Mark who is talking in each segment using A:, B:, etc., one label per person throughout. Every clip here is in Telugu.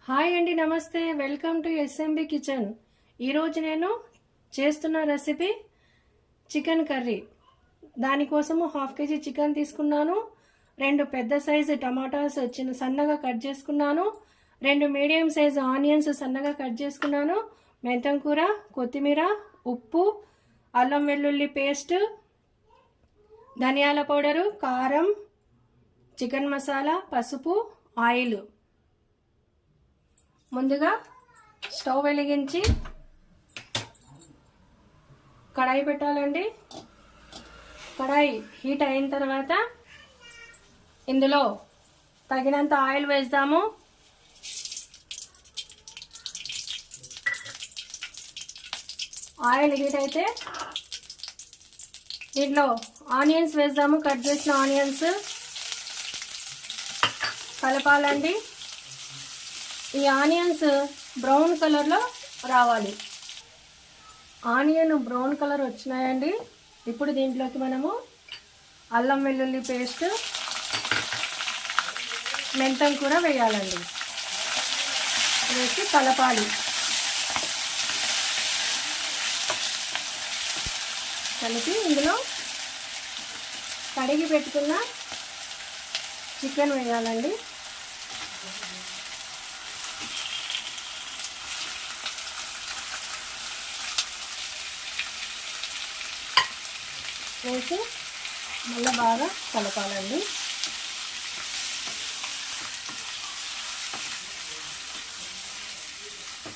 A: హాయ్ అండి, నమస్తే. Welcome to SMB kitchen. ఈరోజు నేను చేస్తున్న రెసిపీ చికెన్ కర్రీ. దానికోసము 1/2 kg చికెన్ తీసుకున్నాను. 2 పెద్ద సైజు టమాటాస్ సన్నగా కట్ చేసుకున్నాను. 2 మీడియం సైజు ఆనియన్స్ సన్నగా కట్ చేసుకున్నాను. మెంతం కూర, కొత్తిమీర, ఉప్పు, అల్లం వెల్లుల్లి పేస్ట్, ధనియాల పౌడరు, కారం, చికెన్ మసాలా, పసుపు, ఆయిల్. ముందుగా స్టవ్ వెలిగించి కడాయి పెట్టాలండి. కడాయి హీట్ అయిన తర్వాత ఇందులో తగినంత ఆయిల్ వేద్దాము. ఆయిల్ హీట్ అయితే దీంట్లో ఆనియన్స్ వేద్దాము. కట్ చేసిన ఆనియన్స్ కలపాలండి. ఈ ఆనియన్స్ బ్రౌన్ కలర్లో రావాలి. ఆనియన్ బ్రౌన్ కలర్ వచ్చినాయండి. ఇప్పుడు దీంట్లోకి మనము అల్లం వెల్లుల్లి పేస్ట్, మెంతం కూర వేయాలండి. వేసి కలపాలి. కలిపి ఇందులో కడిగి పెట్టుకున్న చికెన్ వేయాలండి. వేసి మళ్ళీ బాగా కలపాలండి.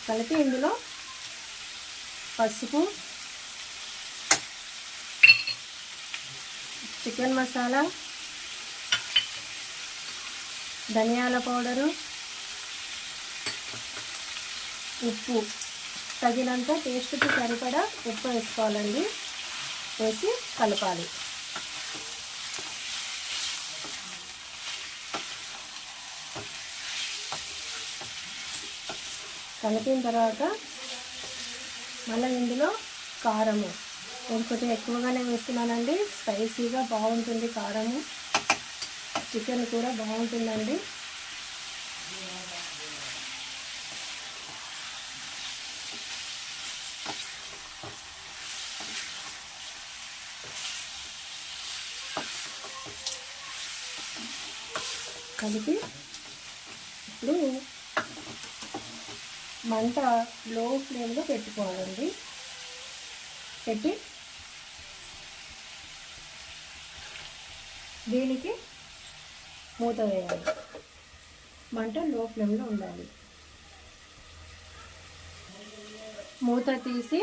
A: కలిపి ఇందులో పసుపు, చికెన్ మసాలా, ధనియాల పౌడరు, ఉప్పు తగినంత టేస్ట్కి సరిపడా ఉప్పు వేసుకోవాలండి. వేసి కలపాలి. కలిపిన తర్వాత మళ్ళీ ఇందులో కారము కొంచెం ఎక్కువగానే వేస్తున్నానండి. స్పైసీగా బాగుంటుంది కారము. చికెన్ కూడా బాగుంటుందండి. కలిపి ఇప్పుడు మంట లో ఫ్లేమ్లో పెట్టుకోవాలండి. పెట్టి దీనికి మూత వేయాలి. మంట లో ఫ్లేమ్లో ఉండాలి. మూత తీసి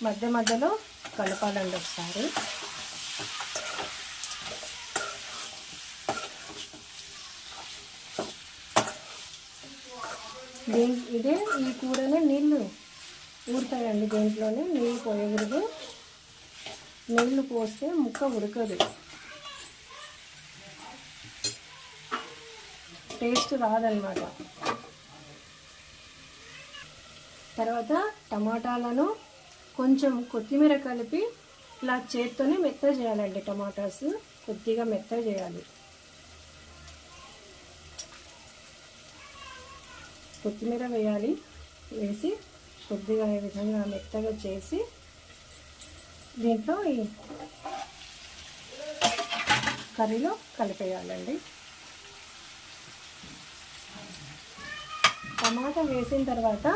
A: మధ్య మధ్యలో కలపాలండి ఒకసారి. ఈ కూరలో నీళ్ళు ఊరుతాయండి. దీంట్లోనే నీళ్ళు పోయకూడదు. నీళ్ళు పోస్తే ముక్క ఉడకదు, టేస్ట్ రాదనమాట. తర్వాత టమాటాలను కొంచెం కొత్తిమీర కలిపి ఇలా చేత్తోనే మెత్తగా చేయాలండి. టమాటాస్ కొద్దిగా మెత్తగా చేయాలి. కొత్తిమీర వేయాలి. వేసి కొద్దిగా ఈ విధంగా మెత్తగా చేసి దీంట్లో ఈ కర్రీలో కలిపేయాలండి. టమాటా వేసిన తర్వాత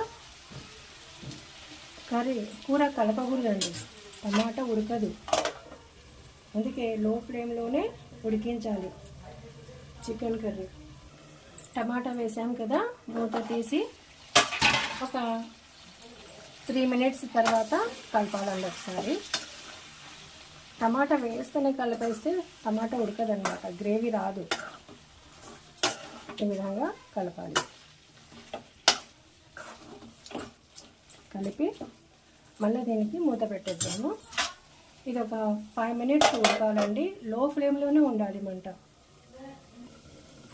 A: కూర కలపకూడదండి. టమాటా ఉడకదు. అందుకే లో ఫ్లేమ్లోనే ఉడికించాలి చికెన్ కర్రీ. టమాటా వేసాం కదా, మూత తీసి ఒక 3 minutes తర్వాత కలపాలండి ఒకసారి. టమాటా వేస్తేనే కలిపేస్తే టమాటా ఉడకదన్నమాట, గ్రేవీ రాదు. ఈ విధంగా కలపాలి. కలిపి మళ్ళీ దీనికి మూత పెట్టేద్దాము. ఇది ఒక 5 minutes ఉడకాలండి. లో ఫ్లేమ్లోనే ఉండాలి మంట.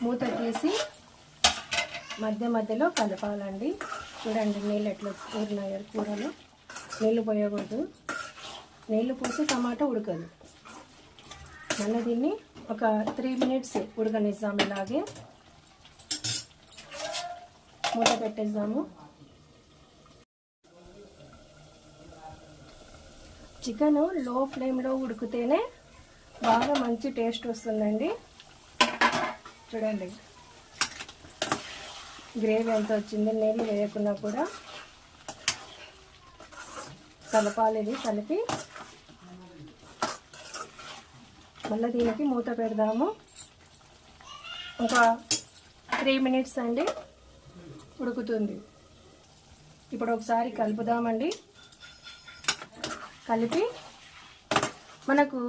A: మూత తీసి మధ్య మధ్యలో కలపాలండి. చూడండి నీళ్ళు ఎట్లా ఊరినాయి. కూరలో నీళ్ళు పోయకూడదు. నీళ్ళు పోసి టమాటా ఉడకదు. మళ్ళీ దీన్ని ఒక 3 మినిట్స్ ఉడకనిద్దాం. ఇలాగే మూత పెట్టేద్దాము. చికెన్ లో ఫ్లేమ్లో ఉడికితేనే బాగా మంచి టేస్ట్ వస్తుందండి. చూడండి గ్రేవీ ఎంత వచ్చింది. నీళ్ళు వేయకున్నా కూడా కలపాలి. ఇది కలిపి మళ్ళీ దీనికి మూత పెడదాము. ఒక 3 మినిట్స్ అండి ఉడుకుతుంది. ఇప్పుడు ఒకసారి కలుపుదామండి. కలిపి మనకు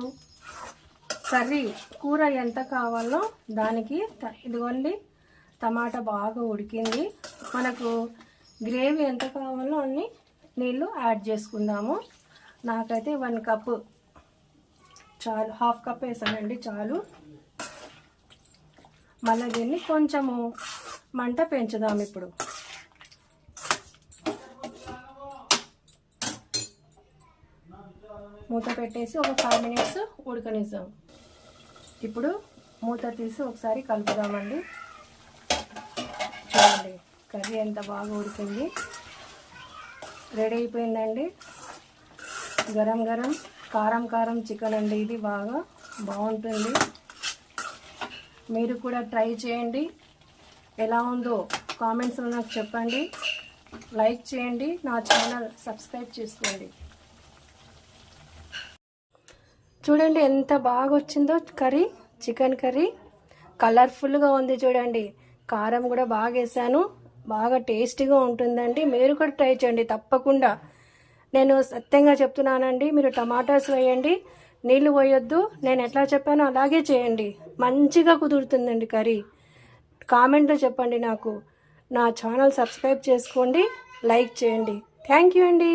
A: కర్రీ కూర ఎంత కావాలో దానికి ఇదిగోండి టమాటా బాగా ఉడికింది. మనకు గ్రేవీ ఎంత కావాలో అన్ని నీళ్ళు యాడ్ చేసుకుందాము. నాకైతే 1 కప్పు చాలు, 1/2 కప్ వేసానండి చాలు. మళ్ళీ దీన్ని కొంచెము మంట పెంచుదాం. ఇప్పుడు మూత పెట్టేసి ఒక 5 మినిట్స్ ఉడకనిద్దాం. ఇప్పుడు మూత తీసి ఒకసారి కలుపుదామండి. చూడండి కర్రీ ఎంత బాగా ఉడికింది. రెడీ అయిపోయిందండి. గరం గరం కారం కారం చికెన్ అండి. ఇది బాగా బాగుంటుంది. మీరు కూడా ట్రై చేయండి. ఎలా ఉందో కామెంట్స్లో నాకు చెప్పండి. లైక్ చేయండి. నా ఛానల్ సబ్స్క్రైబ్ చేసుకోండి. చూడండి ఎంత బాగా వచ్చిందో కర్రీ. చికెన్ కర్రీ కలర్ఫుల్గా ఉంది. చూడండి కారం కూడా బాగా వేసాను. బాగా టేస్టీగా ఉంటుందండి. మీరు కూడా ట్రై చేయండి తప్పకుండా. నేను సత్యంగా చెప్తున్నానండి. మీరు టమాటాస్ వేయండి, నీళ్ళు పోయొద్దు. నేను ఎట్లా చెప్పానో అలాగే చేయండి. మంచిగా కుదురుతుందండి కర్రీ. కామెంట్లో చెప్పండి నాకు. నా ఛానల్ సబ్స్క్రైబ్ చేసుకోండి, లైక్ చేయండి. థ్యాంక్ యూ అండి.